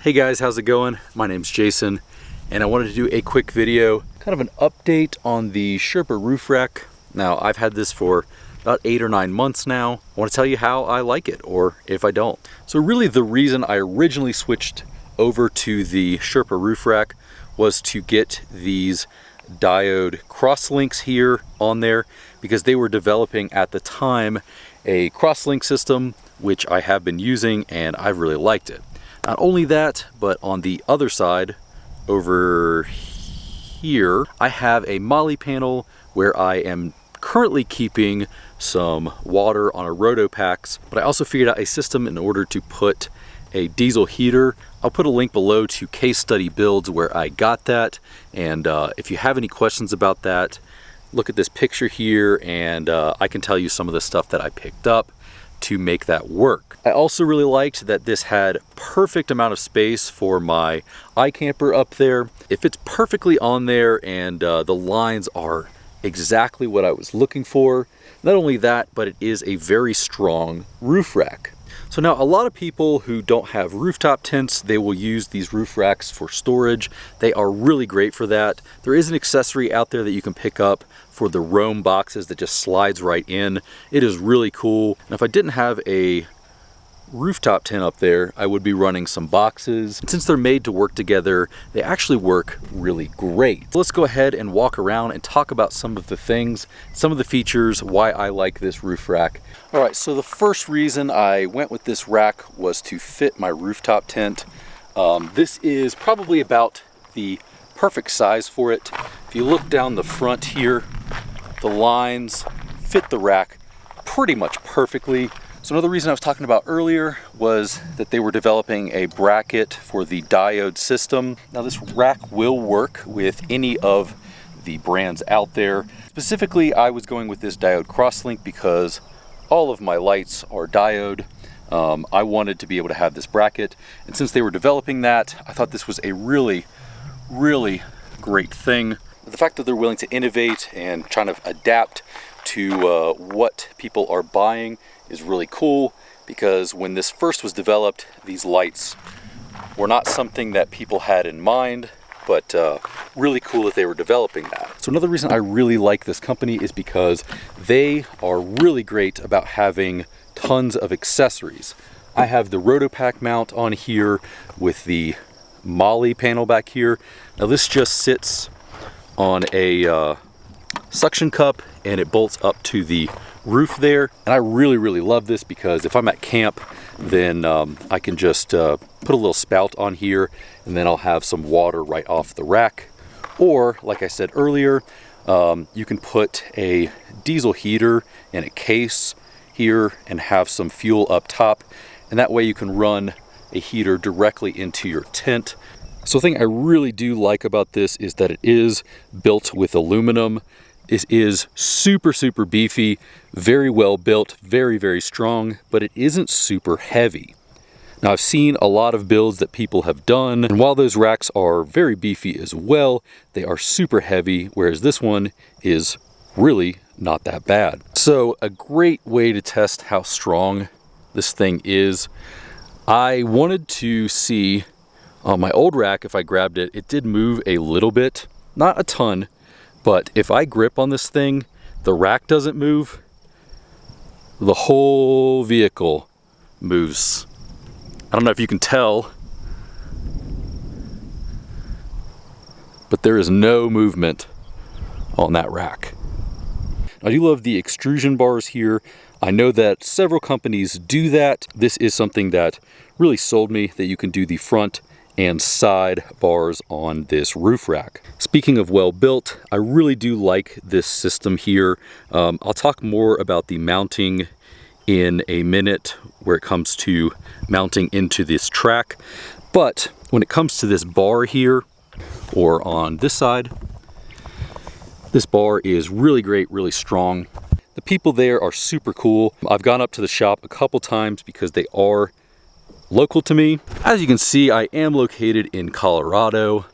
Hey guys, how's it going? My name's Jason, and I wanted to do a quick video, kind of an update on the Sherpa roof rack. Now, I've had this for about 8 or 9 months now. I want to tell you how I like it, or if I don't. So really the reason I originally switched over to the Sherpa roof rack was to get these diode crosslinks here on there, because they were developing at the time a crosslink system, which I have been using and I've really liked it. Not only that, but on the other side, over here, I have a molly panel where I am currently keeping some water on a Rotopax, but I also figured out a system in order to put a diesel heater. I'll put a link below to case study builds where I got that, and if you have any questions about that, look at this picture here and I can tell you some of the stuff that I picked up to make that work. I also really liked that this had perfect amount of space for my iCamper up there. It fits perfectly on there, and the lines are exactly what I was looking for. Not only that, but it is a very strong roof rack. So now a lot of people who don't have rooftop tents, they will use these roof racks for storage. They are really great for that. There is an accessory out there that you can pick up for the Roam boxes that just slides right in. It is really cool. And if I didn't have a rooftop tent up there, I would be running some boxes. And since they're made to work together, they actually work really great. So let's go ahead and walk around and talk about some of the things, some of the features, why I like this roof rack. All right, so the first reason I went with this rack was to fit my rooftop tent. This is probably about the perfect size for it. If you look down the front here, the lines fit the rack pretty much perfectly. So another reason I was talking about earlier was that they were developing a bracket for the diode system. Now this rack will work with any of the brands out there. Specifically, I was going with this diode crosslink because all of my lights are diode. I wanted to be able to have this bracket, and since they were developing that, I thought this was a really great thing. The fact that they're willing to innovate and trying to adapt to what people are buying is really cool, because when this first was developed, these lights were not something that people had in mind, but really cool that they were developing that. So another reason I really like this company is because they are really great about having tons of accessories. I have the Rotopack mount on here with the molly panel back here. Now this just sits on a suction cup and it bolts up to the roof there, and I really love this because if I'm at camp, then I can just put a little spout on here and then I'll have some water right off the rack. Or like I said earlier, you can put a diesel heater in a case here and have some fuel up top, and that way you can run a heater directly into your tent. So the thing I really do like about this is that it is built with aluminum. It is super beefy, very well built, very strong, but it isn't super heavy. Now I've seen a lot of builds that people have done, and while those racks are very beefy as well, they are super heavy, whereas this one is really not that bad. So a great way to test how strong this thing is, I wanted to see on my old rack, if I grabbed it, it did move a little bit, not a ton, but if I grip on this thing, the rack doesn't move, the whole vehicle moves. I don't know if you can tell, but there is no movement on that rack. I do love the extrusion bars here. I know that several companies do that. This is something that really sold me, that you can do the front and side bars on this roof rack. Speaking of well built, I really do like this system here. I'll talk more about the mounting in a minute where it comes to mounting into this track. But when it comes to this bar here, or on this side, this bar is really great, really strong. The people there are super cool. I've gone up to the shop a couple times because they are local to me. As you can see, I am located in Colorado.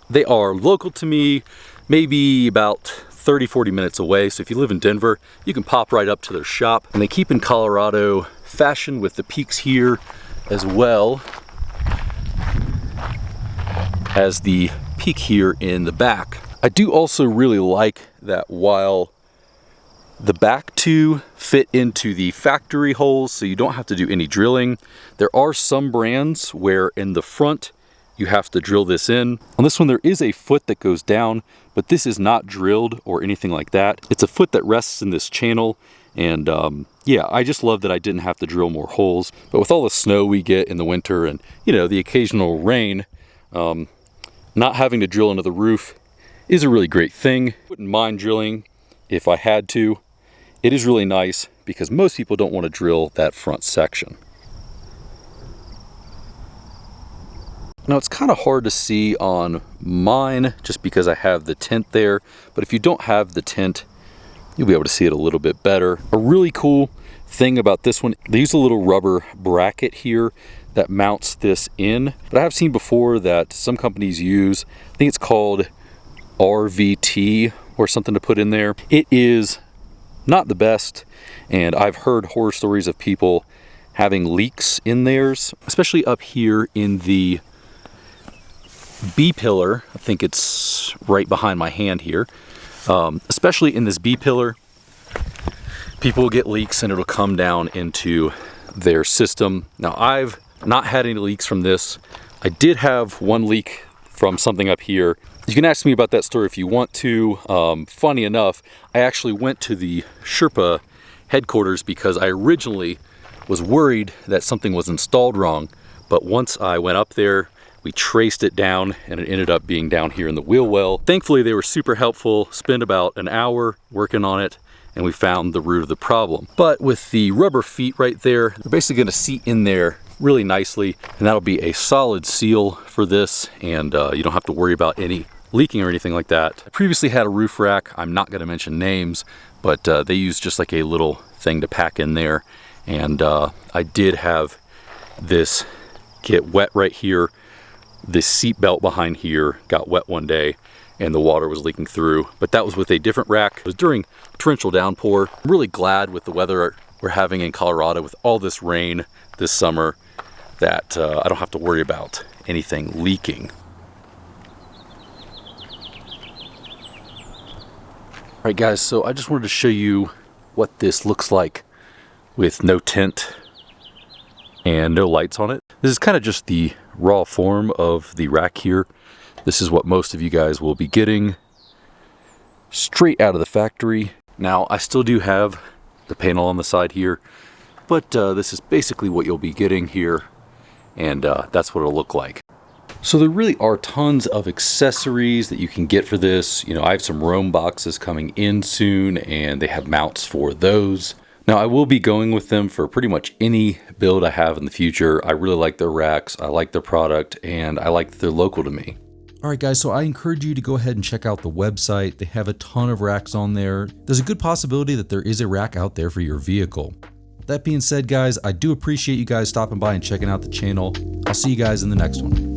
They are local to me, maybe about 30-40 minutes away. So if you live in Denver, you can pop right up to their shop. And they keep in Colorado fashion with the peaks here as well. as the peak here in the back. I do also really like that while the back two fit into the factory holes, so you don't have to do any drilling. There are some brands where in the front you have to drill this in. On this one there is a foot that goes down, but this is not drilled or anything like that. It's a foot that rests in this channel, and yeah, I just love that I didn't have to drill more holes. But with all the snow we get in the winter and, you know, the occasional rain, not having to drill into the roof is a really great thing. Wouldn't mind drilling if I had to. It is really nice because most people don't want to drill that front section. Now it's kind of hard to see on mine just because I have the tent there, but if you don't have the tent, you'll be able to see it a little bit better. A really cool thing about this one, they use a little rubber bracket here that mounts this in, but I have seen before that some companies use, I think it's called RVT or something to put in there. It is not the best, and I've heard horror stories of people having leaks in theirs, especially up here in the B pillar. I think it's right behind my hand here. Especially in this B pillar, people will get leaks and it'll come down into their system. Now I've not had any leaks from this. I did have one leak from something up here. You can ask me about that story if you want to. Funny enough, I actually went to the Sherpa headquarters because I originally was worried that something was installed wrong, but once I went up there, we traced it down and it ended up being down here in the wheel well. Thankfully, they were super helpful, spent about an hour working on it, and we found the root of the problem. But with the rubber feet right there, they're basically gonna seat in there really nicely, and that'll be a solid seal for this, and you don't have to worry about any leaking or anything like that. I previously had a roof rack. I'm not gonna mention names, but they use just like a little thing to pack in there, and I did have this get wet right here. This seat belt behind here got wet one day and the water was leaking through, but that was with a different rack. It was during torrential downpour. I'm really glad with the weather we're having in Colorado with all this rain this summer that I don't have to worry about anything leaking. All right guys, so I just wanted to show you what this looks like with no tent and no lights on it. This is kind of just the raw form of the rack here. This is what most of you guys will be getting straight out of the factory. Now I still do have the panel on the side here, but this is basically what you'll be getting here, and that's what it'll look like. So there really are tons of accessories that you can get for this. You know, I have some Roam boxes coming in soon and they have mounts for those. Now I will be going with them for pretty much any build I have in the future. I really like their racks, I like their product, and I like that they're local to me. All right guys, so I encourage you to go ahead and check out the website. They have a ton of racks on there. There's a good possibility that there is a rack out there for your vehicle. That being said guys, I do appreciate you guys stopping by and checking out the channel. I'll see you guys in the next one.